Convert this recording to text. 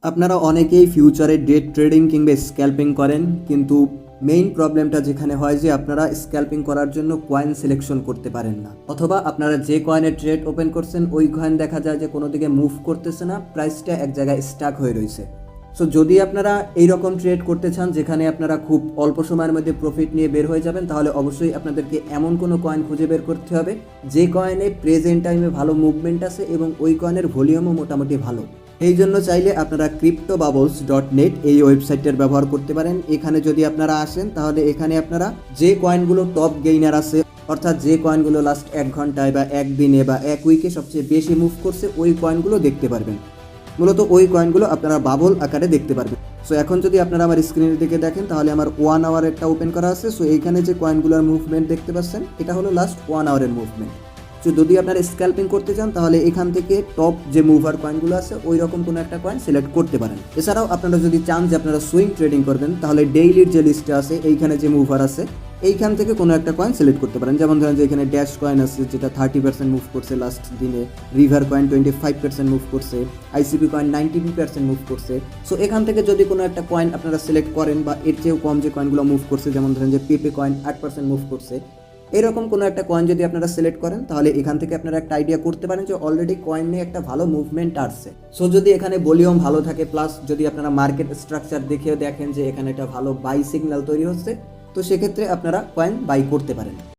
আপনারা অনেকেই ফিউচারে ডে ট্রেডিং কিংবা স্ক্যাল্পিং করেন, কিন্তু মেইন প্রবলেমটা যেখানে হয় যে আপনারা স্ক্যাল্পিং করার জন্য কয়েন সিলেকশন করতে পারেন না, অথবা আপনারা যে কয়েনের ট্রেড ওপেন করছেন ওই কয়েন দেখা যায় যে কোনো দিকে মুভ করতেছে না, প্রাইসটা এক জায়গায় স্টাক হয়ে রয়েছে। সো যদি আপনারা এইরকম ট্রেড করতে চান যেখানে আপনারা খুব অল্প সময়ের মধ্যে প্রফিট নিয়ে বের হয়ে যাবেন, তাহলে অবশ্যই আপনাদেরকে এমন কোনো কয়েন খুঁজে বের করতে হবে যে কয়েনে প্রেজেন্ট টাইমে ভালো মুভমেন্ট আছে এবং ওই কয়েনের ভলিউমও মোটামুটি ভালো। এই জন্য চাইলে আপনারা cryptobubbles.net এই ওয়েবসাইটটার ব্যবহার করতে পারেন। এখানে যদি আপনারা আসেন তাহলে এখানে আপনারা যে কয়েনগুলো টপ গেইনার আছে, অর্থাৎ যে কয়েনগুলো লাস্ট 1 ঘন্টায় বা একদিনে বা এক উইকে সবচেয়ে বেশি মুভ করছে ওই কয়েনগুলো দেখতে পারবেন। মূলত ওই কয়েনগুলো আপনারা বাবল আকারে দেখতে পারবেন। সো এখন যদি আপনারা আমার স্ক্রিনের দিকে দেখেন তাহলে আমার 1 আওয়ার একটা ওপেন করা আছে। সো এইখানে যে কয়েনগুলোর মুভমেন্ট দেখতে পাচ্ছেন এটা হলো লাস্ট 1 আওয়ারের মুভমেন্ট। সো যদি আপনারা স্ক্যাল্পিং করতে চান তাহলে এখান থেকে টপ যে মুভার কয়েনগুলো আছে ওই রকম কোনো একটা কয়েন সিলেক্ট করতে পারেন। এছাড়াও আপনারা যদি চান যে আপনারা সুইং ট্রেডিং করবেন তাহলে ডেইলির যে লিস্টে আছে এইখানে যে মুভার আছে এইখান থেকে কোনো একটা কয়েন সিলেক্ট করতে পারেন। যেমন ধরেন যে এখানে ড্যাশ কয়েন আছে যেটা 30% মুভ করছে লাস্ট দিনে, রিভার কয়েন 25% মুভ করছে, আইসিপি কয়েন 92% মুভ করছে। সো এখান থেকে যদি কোনো একটা কয়েন আপনারা সিলেক্ট করেন বা এর চেয়েও কম যে কয়েনগুলো মুভ করছে, যেমন ধরেন যে পেপে কয়েন 8% মুভ করছে, এরকম কোনো একটা কয়েন যদি আপনারা সিলেক্ট করেন তাহলে এখান থেকে আপনারা একটা আইডিয়া করতে পারেন যে অলরেডি কয়েন নিয়ে একটা ভালো মুভমেন্ট আসছে। সো যদি এখানে ভলিউম ভালো থাকে প্লাস যদি আপনারা মার্কেট স্ট্রাকচার দেখেও দেখেন যে এখানে একটা ভালো বাই সিগন্যাল তৈরি হচ্ছে, তো সেক্ষেত্রে আপনারা কয়েন বাই করতে পারেন।